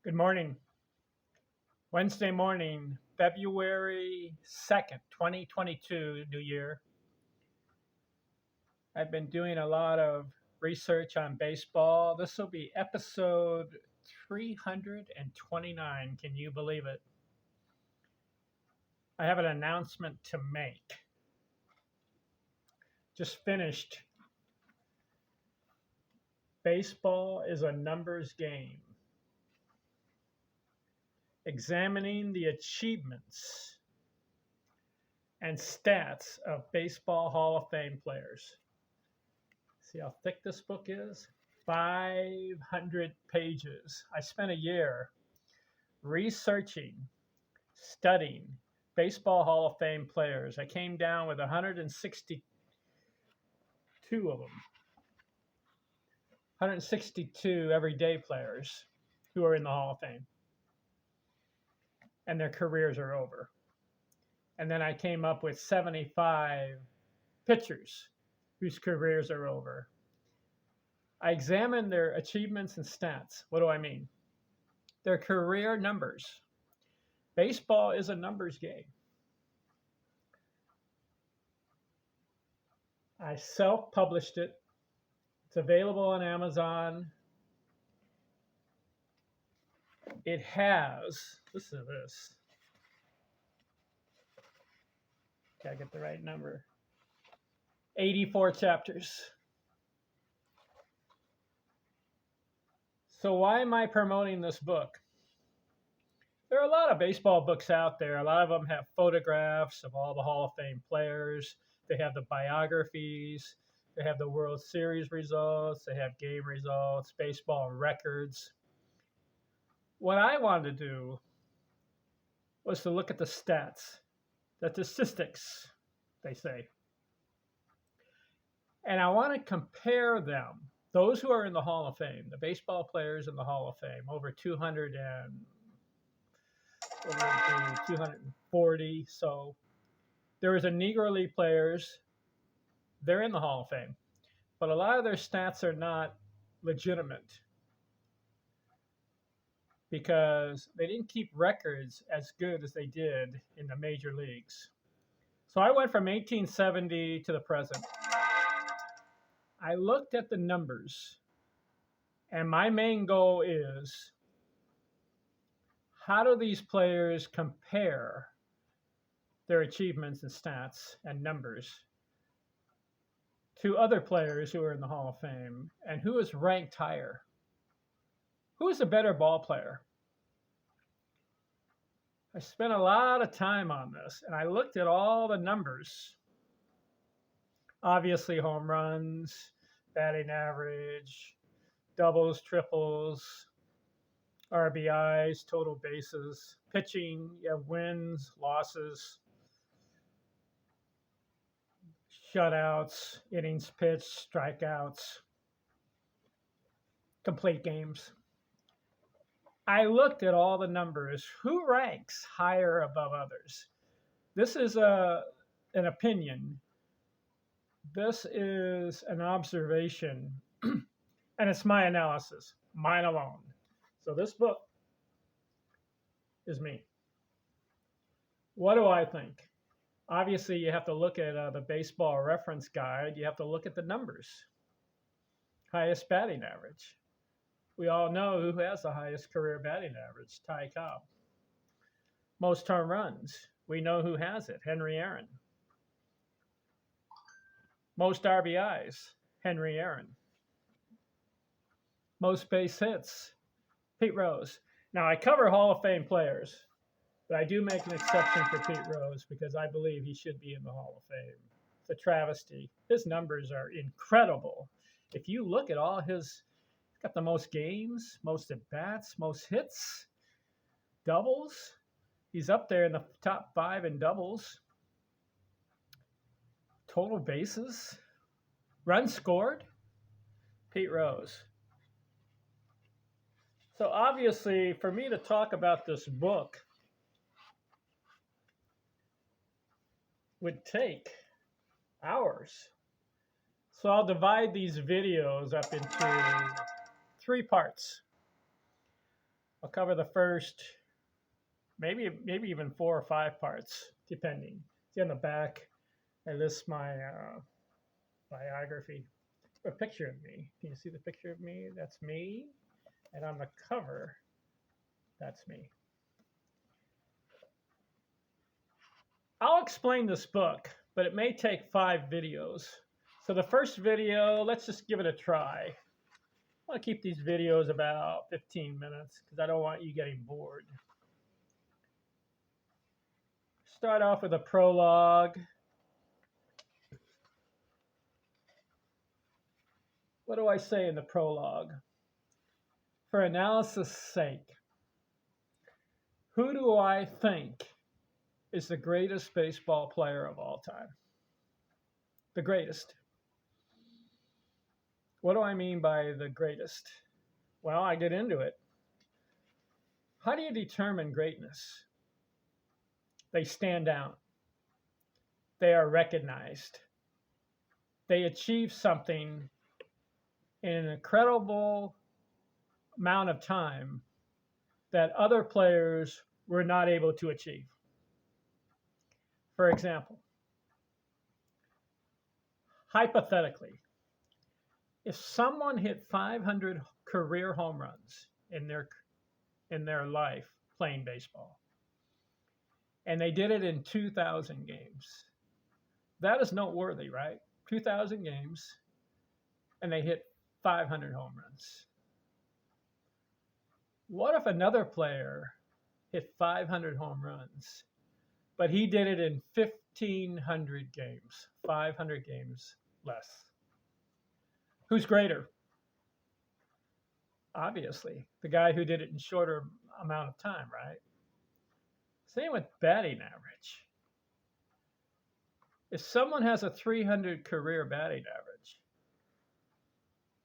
Good morning. Wednesday morning, February 2nd, 2022, New Year. I've been doing a lot of research on baseball. This will be episode 329. Can you believe it? I have an announcement to make. Just finished. Baseball is a numbers game. Examining the achievements and stats of Baseball Hall of Fame players. See how thick this book is? 500 pages. I spent a year researching, studying Baseball Hall of Fame players. I came down with 162 of them, 162 everyday players who are in the Hall of Fame, and their careers are over. And then I came up with 75 pitchers whose careers are over. I examined their achievements and stats. What do I mean? Their career numbers. Baseball is a numbers game. I self-published it. It's available on Amazon. It has, listen to this. Gotta get the right number. 84 chapters. So why am I promoting this book? There are a lot of baseball books out there. A lot of them have photographs of all the Hall of Fame players. They have the biographies. They have the World Series results. They have game results, baseball records. What I wanted to do was to look at the stats, the statistics, they say. And I want to compare them, those who are in the Hall of Fame, the baseball players in the Hall of Fame, over 240. So there is a Negro League players, they're in the Hall of Fame, but a lot of their stats are not legitimate because they didn't keep records as good as they did in the major leagues. So I went from 1870 to the present. I looked at the numbers, and my main goal is, how do these players compare their achievements and stats and numbers to other players who are in the Hall of Fame, and who is ranked higher? Who is a better ball player? I spent a lot of time on this, and I looked at all the numbers. Obviously, home runs, batting average, doubles, triples, RBIs, total bases, pitching, you have wins, losses, shutouts, innings pitched, strikeouts, complete games. I looked at all the numbers. Who ranks higher above others? This is an opinion. This is an observation, and it's my analysis, mine alone. So this book is me. What do I think? Obviously, you have to look at the baseball reference guide. You have to look at the numbers. Highest batting average. We all know who has the highest career batting average, Ty Cobb. Most home runs. We know who has it, Henry Aaron. Most RBIs, Henry Aaron. Most base hits, Pete Rose. Now, I cover Hall of Fame players, but I do make an exception for Pete Rose because I believe he should be in the Hall of Fame. It's a travesty. His numbers are incredible. If you look at all his, he's got the most games, most at-bats, most hits, doubles. He's up there in the top 5 in doubles. Total bases, runs scored, Pete Rose. So obviously, for me to talk about this book would take hours. So I'll divide these videos up into 3 parts. I'll cover the first, maybe even 4 or 5 parts, depending. See on the back, I list my biography, a picture of me. Can you see the picture of me? That's me. And on the cover, that's me. I'll explain this book, but it may take 5 videos. So the first video, let's just give it a try. I want to keep these videos about 15 minutes because I don't want you getting bored. Start off with a prologue. What do I say in the prologue? For analysis' sake, who do I think is the greatest baseball player of all time? The greatest. What do I mean by the greatest? Well, I get into it. How do you determine greatness? They stand out. They are recognized. They achieve something in an incredible amount of time that other players were not able to achieve. For example, hypothetically, if someone hit 500 career home runs in their life playing baseball, and they did it in 2,000 games, that is noteworthy, right? 2,000 games, and they hit 500 home runs. What if another player hit 500 home runs, but he did it in 1,500 games, 500 games less? Who's greater? Obviously, the guy who did it in shorter amount of time, right? Same with batting average. If someone has a 300 career batting average,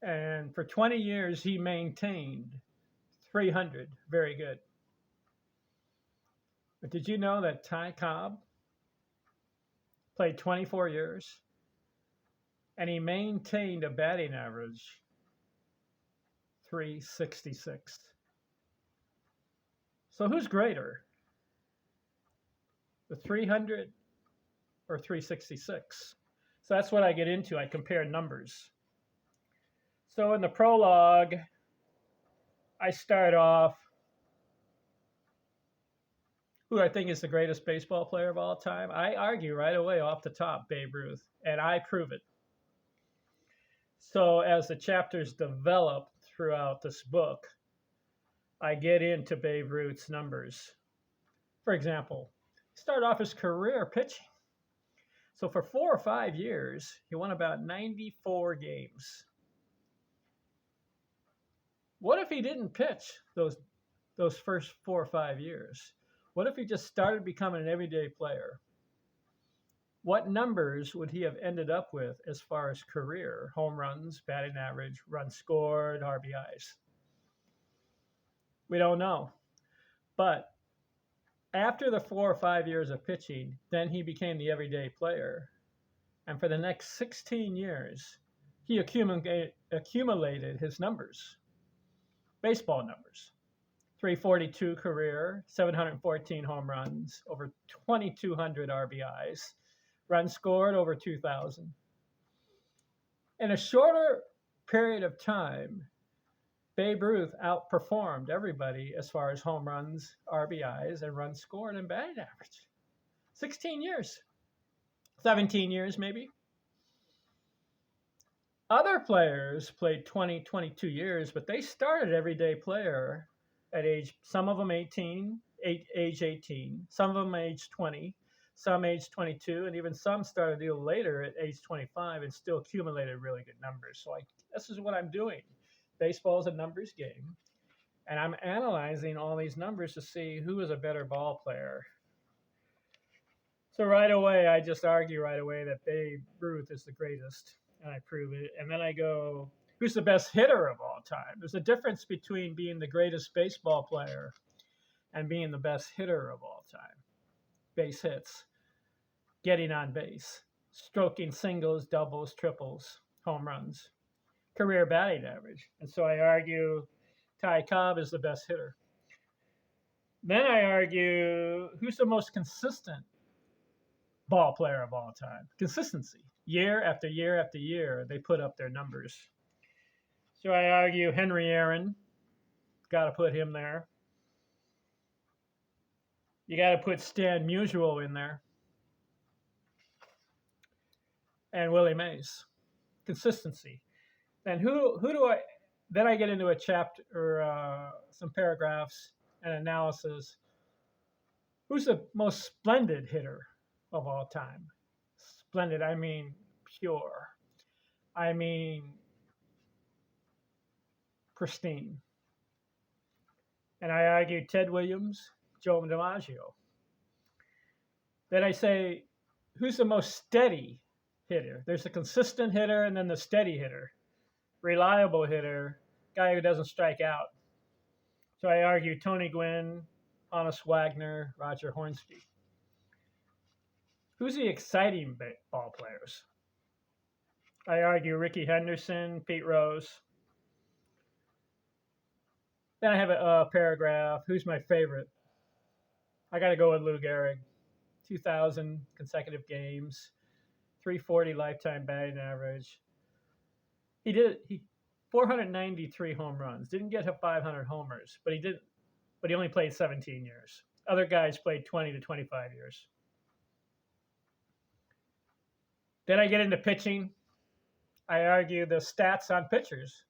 and for 20 years he maintained 300, very good. But did you know that Ty Cobb played 24 years and he maintained a batting average 366? So who's greater, the 300 or 366? So that's what I get into. I compare numbers. So in the prologue, I start off who I think is the greatest baseball player of all time. I argue right away off the top, Babe Ruth, and I prove it. So as the chapters develop throughout this book, I get into Babe Ruth's numbers. For example, start off his career pitching. So for 4 or 5 years, he won about 94 games. What if he didn't pitch those first 4 or 5 years? What if he just started becoming an everyday player? What numbers would he have ended up with as far as career? Home runs, batting average, runs scored, RBIs. We don't know. But after the 4 or 5 years of pitching, then he became the everyday player. And for the next 16 years, he accumulated his numbers, baseball numbers. 342 career, 714 home runs, over 2,200 RBIs, runs scored over 2,000. In a shorter period of time, Babe Ruth outperformed everybody as far as home runs, RBIs, and runs scored and batting average. 16 years, 17 years maybe. Other players played 20, 22 years, but they started everyday player at some of them age 18, some of them age 20, some age 22, and even some started a little later at age 25 and still accumulated really good numbers. So this is what I'm doing. Baseball is a numbers game, and I'm analyzing all these numbers to see who is a better ball player. So right away, I just argue right away that Babe Ruth is the greatest, and I prove it. And then I go, who's the best hitter of all time? There's a difference between being the greatest baseball player and being the best hitter of all time. Base hits, getting on base, stroking singles, doubles, triples, home runs, career batting average. And so I argue Ty Cobb is the best hitter. Then I argue who's the most consistent ball player of all time? Consistency. Year after year after year, they put up their numbers. So I argue Henry Aaron, got to put him there. You got to put Stan Musial in there, and Willie Mays. Consistency. And who do I? Then I get into a chapter or some paragraphs and analysis. Who's the most splendid hitter of all time? Splendid, I mean pure. I mean pristine. And I argue Ted Williams, Joe DiMaggio. Then I say, who's the most steady hitter? There's a consistent hitter and then the steady hitter, reliable hitter, guy who doesn't strike out. So I argue Tony Gwynn, Honus Wagner, Roger Hornsby. Who's the exciting ball players? I argue Ricky Henderson, Pete Rose. Then I have a paragraph. Who's my favorite? I got to go with Lou Gehrig. 2,000 consecutive games, 340 lifetime batting average. He 493 home runs. Didn't get to 500 homers, but he did. But he only played 17 years. Other guys played 20 to 25 years. Then I get into pitching. I argue the stats on pitchers.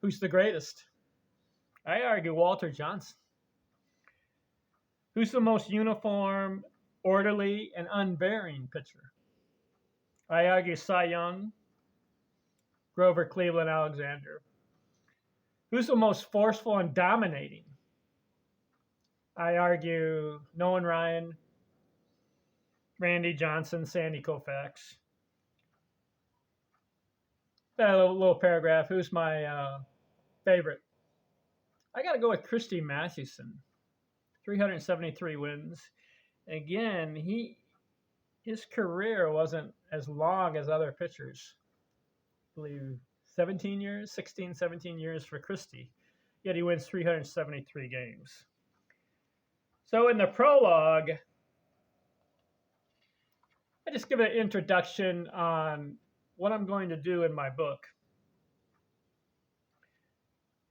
Who's the greatest? I argue Walter Johnson. Who's the most uniform, orderly, and unvarying pitcher? I argue Cy Young, Grover Cleveland Alexander. Who's the most forceful and dominating? I argue Nolan Ryan, Randy Johnson, Sandy Koufax. That little paragraph. Who's my favorite? I got to go with Christy Mathewson. 373 wins. Again, his career wasn't as long as other pitchers. I believe 17 years, 16, 17 years for Christie. Yet he wins 373 games. So in the prologue, I just give an introduction on what I'm going to do in my book.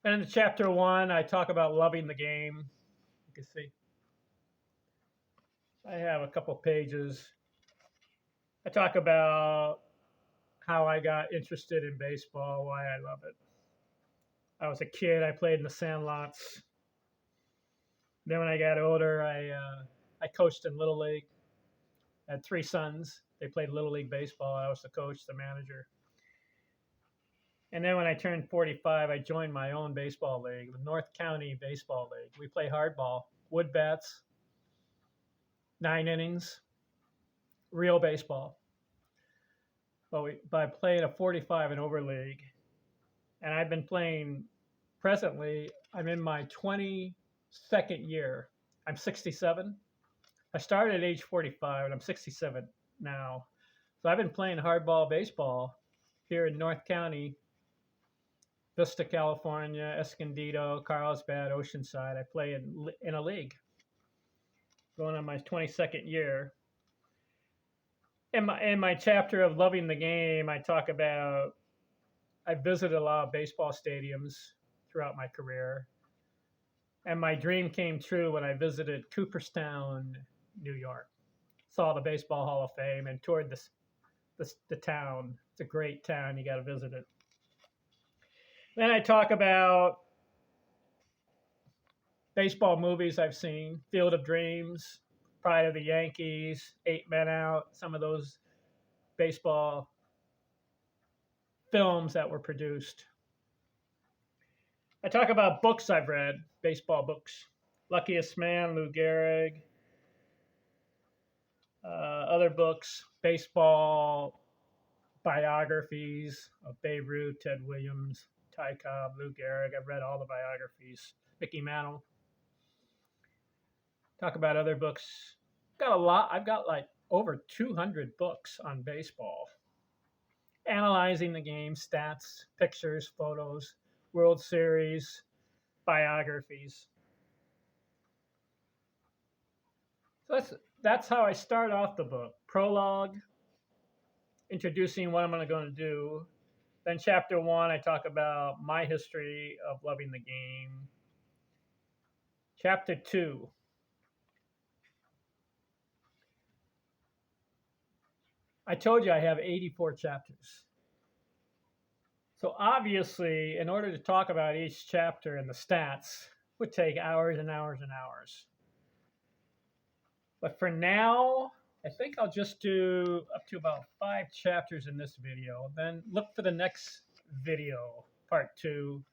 And in chapter 1, I talk about loving the game. You can see I have a couple pages. I talk about how I got interested in baseball, why I love it. I was a kid. I played in the sandlots. Then when I got older, I coached in Little League. I had 3 sons. They played Little League baseball. I was the coach, the manager. And then when I turned 45, I joined my own baseball league, the North County Baseball League. We play hardball, wood bats, 9 innings, real baseball. But I play in a 45 and over league. And I've been playing presently, I'm in my 22nd year. I'm 67. I started at age 45 and I'm 67 now. So I've been playing hardball baseball here in North County, Vista, California, Escondido, Carlsbad, Oceanside. I play in a league going on my 22nd year. In my chapter of loving the game, I talk about I visited a lot of baseball stadiums throughout my career. And my dream came true when I visited Cooperstown, New York. Saw the Baseball Hall of Fame and toured the town. It's a great town. You got to visit it. Then I talk about baseball movies I've seen, Field of Dreams, Pride of the Yankees, 8 Men Out, some of those baseball films that were produced. I talk about books I've read, baseball books. Luckiest Man, Lou Gehrig. Other books, baseball biographies of Babe Ruth, Ted Williams, Ty Cobb, Lou Gehrig. I've read all the biographies. Mickey Mantle. Talk about other books. Got a lot. I've got like over 200 books on baseball. Analyzing the game, stats, pictures, photos, World Series, biographies. So that's how I start off the book. Prologue, introducing what I'm going to do. Then chapter 1, I talk about my history of loving the game. Chapter 2, I told you I have 84 chapters. So obviously, in order to talk about each chapter and the stats, would take hours and hours and hours. But for now, I think I'll just do up to about 5 chapters in this video. Then look for the next video, part 2,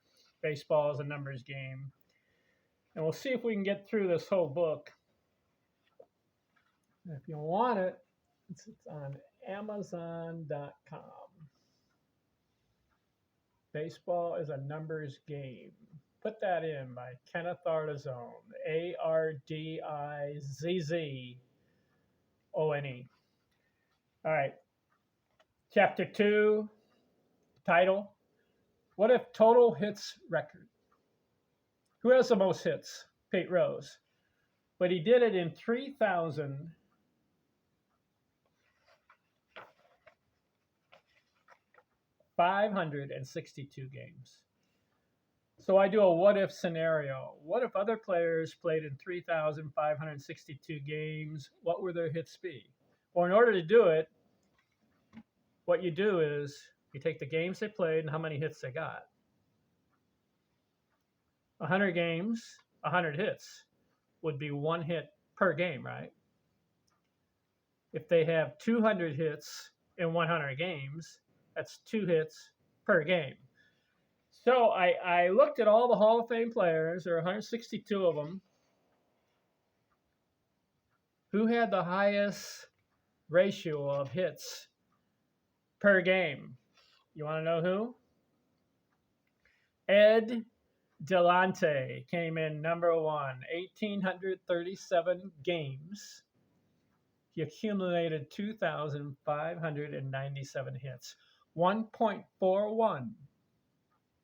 baseball is a numbers game. And we'll see if we can get through this whole book. And if you want it, it's on Amazon.com. Baseball is a numbers game. Put that in by Kenneth Ardizone, Ardizzone. All right, chapter 2, title, what if total hits record? Who has the most hits? Pete Rose. But he did it in 3,562 games. So I do a what if scenario. What if other players played in 3,562 games? What would their hits be? Well, in order to do it, what you do is you take the games they played and how many hits they got. 100 games, 100 hits would be 1 hit per game, right? If they have 200 hits in 100 games, that's 2 hits per game. So I looked at all the Hall of Fame players. There are 162 of them. Who had the highest ratio of hits per game? You want to know who? Ed Delante came in number 1, 1,837 games. He accumulated 2,597 hits, 1.41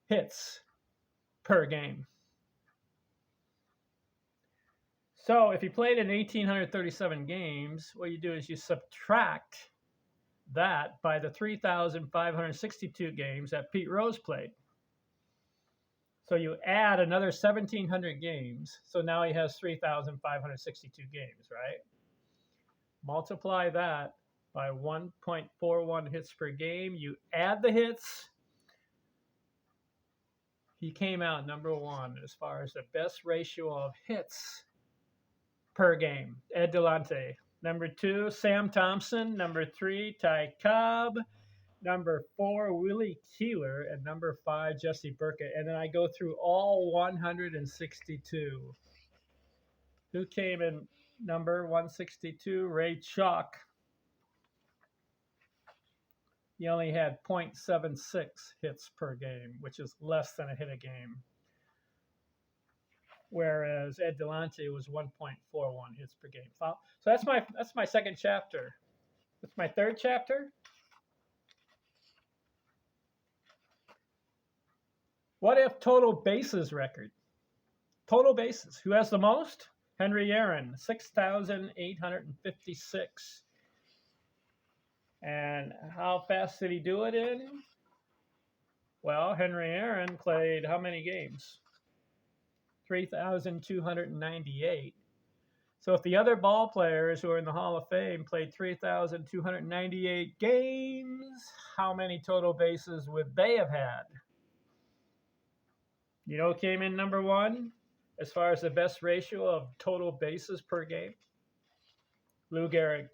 hits per game. So if you played in 1,837 games, what you do is you subtract that by the 3,562 games that Pete Rose played. So you add another 1,700 games. So now he has 3,562 games, right? Multiply that by 1.41 hits per game. You add the hits. He came out number 1 as far as the best ratio of hits per game. Ed Delante. Number 2, Sam Thompson. Number 3, Ty Cobb. Number 4, Willie Keeler. And number 5, Jesse Burkett. And then I go through all 162. Who came in number 162? Ray Chalk. He only had 0.76 hits per game, which is less than a hit a game. Whereas Ed Delante was 1.41 hits per game. So that's my second chapter. What's my third chapter? What if total bases record? Total bases. Who has the most? Henry Aaron, 6,856. And how fast did he do it in? Well, Henry Aaron played how many games? 3,298. So if the other ball players who are in the Hall of Fame played 3,298 games, how many total bases would they have had? You know who came in number 1 as far as the best ratio of total bases per game? Lou Gehrig.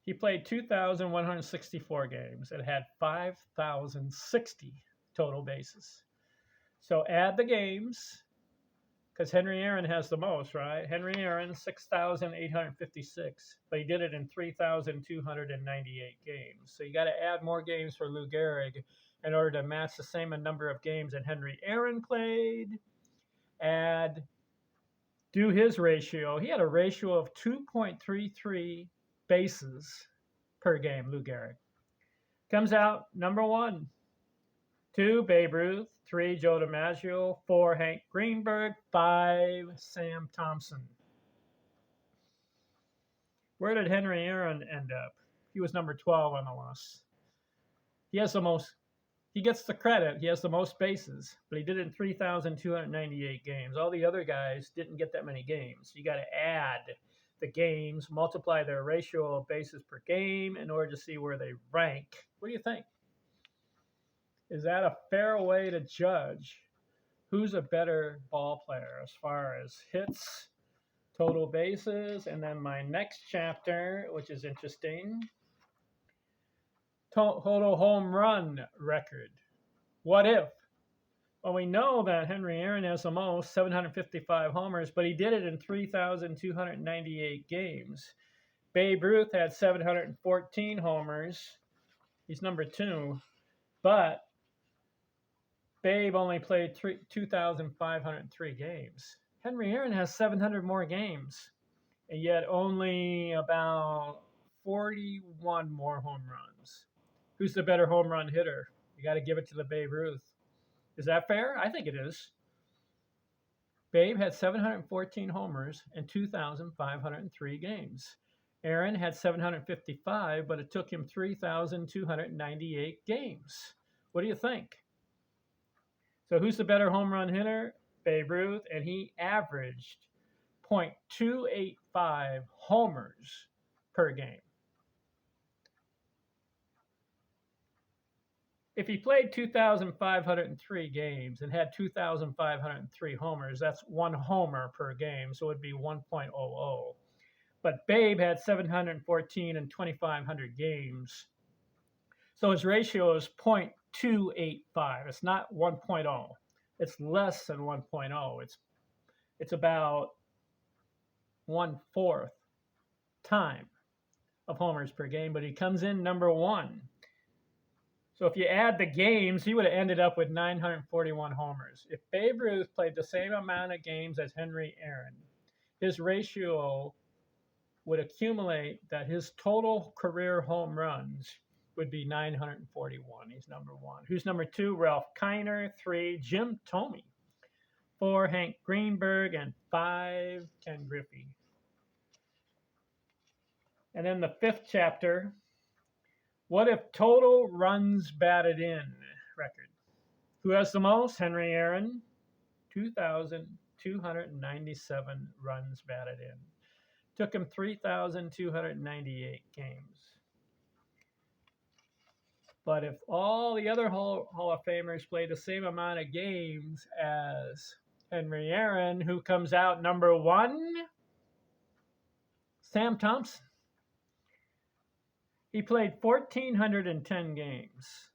He played 2,164 games and had 5,060 total bases. So add the games, because Henry Aaron has the most, right? Henry Aaron, 6,856, but he did it in 3,298 games. So you got to add more games for Lou Gehrig in order to match the same number of games that Henry Aaron played. Do his ratio. He had a ratio of 2.33 bases per game, Lou Gehrig. Comes out number 1. 2, Babe Ruth. 3, Joe DiMaggio. 4, Hank Greenberg. 5, Sam Thompson. Where did Henry Aaron end up? He was number 12 on the list. He gets the credit. He has the most bases, but he did it in 3,298 games. All the other guys didn't get that many games. You got to add the games, multiply their ratio of bases per game in order to see where they rank. What do you think? Is that a fair way to judge who's a better ball player as far as hits, total bases, and then my next chapter, which is interesting, total home run record. What if? Well, we know that Henry Aaron has the most, 755 homers, but he did it in 3,298 games. Babe Ruth had 714 homers. He's number 2. But Babe only played 2,503 games. Henry Aaron has 700 more games, and yet only about 41 more home runs. Who's the better home run hitter? You got to give it to the Babe Ruth. Is that fair? I think it is. Babe had 714 homers in 2,503 games. Aaron had 755, but it took him 3,298 games. What do you think? So who's the better home run hitter? Babe Ruth, and he averaged .285 homers per game. If he played 2,503 games and had 2,503 homers, that's 1 homer per game, so it would be 1.00. But Babe had 714 and 2,500 games, so his ratio is .285. It's not 1.0. It's less than 1.0. It's about 1/4 time of homers per game, but he comes in number 1. So if you add the games, he would have ended up with 941 homers. If Babe Ruth played the same amount of games as Henry Aaron, his ratio would accumulate that his total career home runs would be 941. He's number 1. Who's number 2? Ralph Kiner. 3, Jim Thome. 4, Hank Greenberg. And 5, Ken Griffey. And then the 5th chapter, what if total runs batted in record? Who has the most? Henry Aaron, 2,297 runs batted in. Took him 3,298 games. But if all the other Hall of Famers play the same amount of games as Henry Aaron, who comes out number 1? Sam Thompson. He played 1,410 games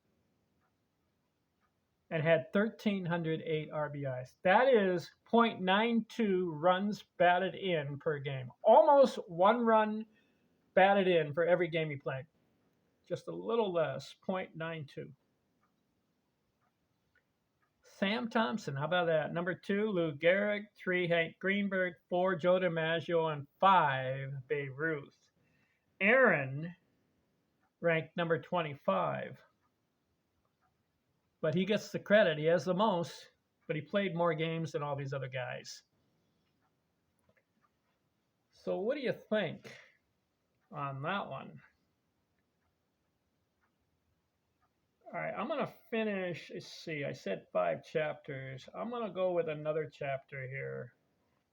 and had 1,308 RBIs. That is .92 runs batted in per game. Almost 1 run batted in for every game he played. Just a little less, .92. Sam Thompson, how about that? Number 2, Lou Gehrig. 3, Hank Greenberg. 4, Joe DiMaggio. And 5, Babe Ruth. Aaron ranked number 25. But he gets the credit. He has the most, but he played more games than all these other guys. So what do you think on that one? All right, I'm going to finish. Let's see, I said 5 chapters. I'm going to go with another chapter here,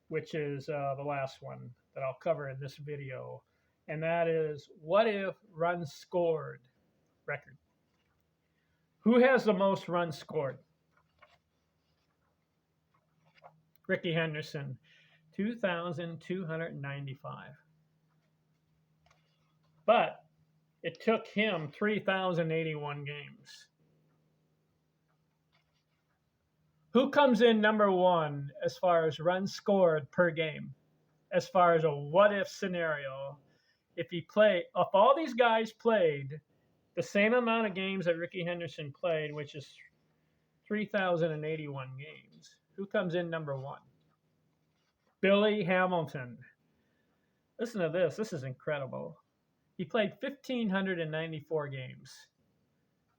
which is the last one that I'll cover in this video. And that is, what if runs scored record? Who has the most runs scored? Rickey Henderson, 2,295. But it took him 3,081 games. Who comes in number 1 as far as runs scored per game? As far as a what-if scenario, if all these guys played the same amount of games that Rickey Henderson played, which is 3,081 games, who comes in number 1? Billy Hamilton. Listen to this. This is incredible. He played 1,594 games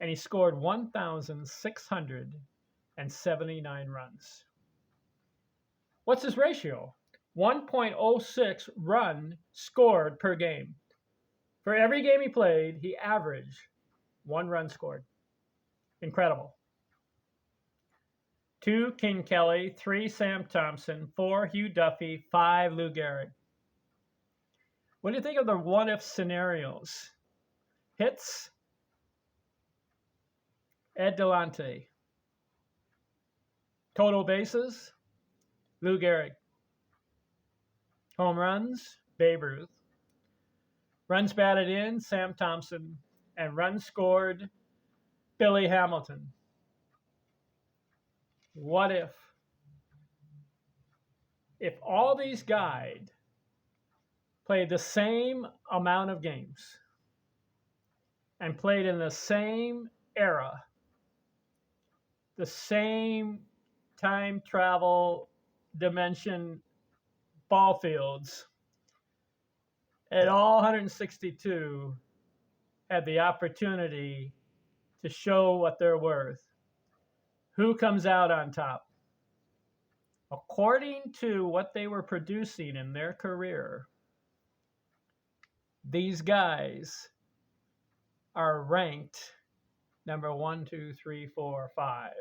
and he scored 1,679 runs. What's his ratio? 1.06 run scored per game. For every game he played, he averaged 1 run scored. Incredible. 2, King Kelly. 3, Sam Thompson. 4, Hugh Duffy. 5, Lou Gehrig. What do you think of the what-if scenarios? Hits, Ed Delante. Total bases, Lou Gehrig. Home runs, Babe Ruth. Runs batted in, Sam Thompson. And runs scored, Billy Hamilton. What if all these guys played the same amount of games and played in the same era, the same time travel dimension ball fields, and all 162 had the opportunity to show what they're worth? Who comes out on top? According to what they were producing in their career, these guys are ranked number 1, 2, 3, 4, 5,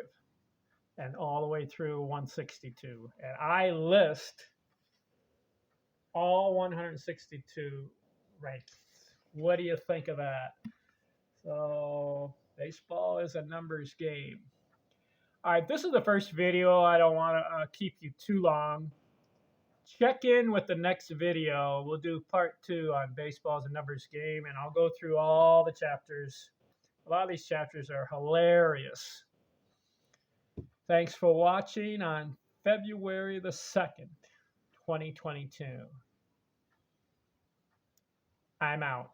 and all the way through 162. And I list all 162 rankings. What do you think of that? So baseball is a numbers game. All right, this is the first video. I don't want to keep you too long. Check in with the next video. We'll do part 2 on baseball as a numbers game, and I'll go through all the chapters. A lot of these chapters are hilarious. Thanks for watching on February the 2nd, 2022. I'm out.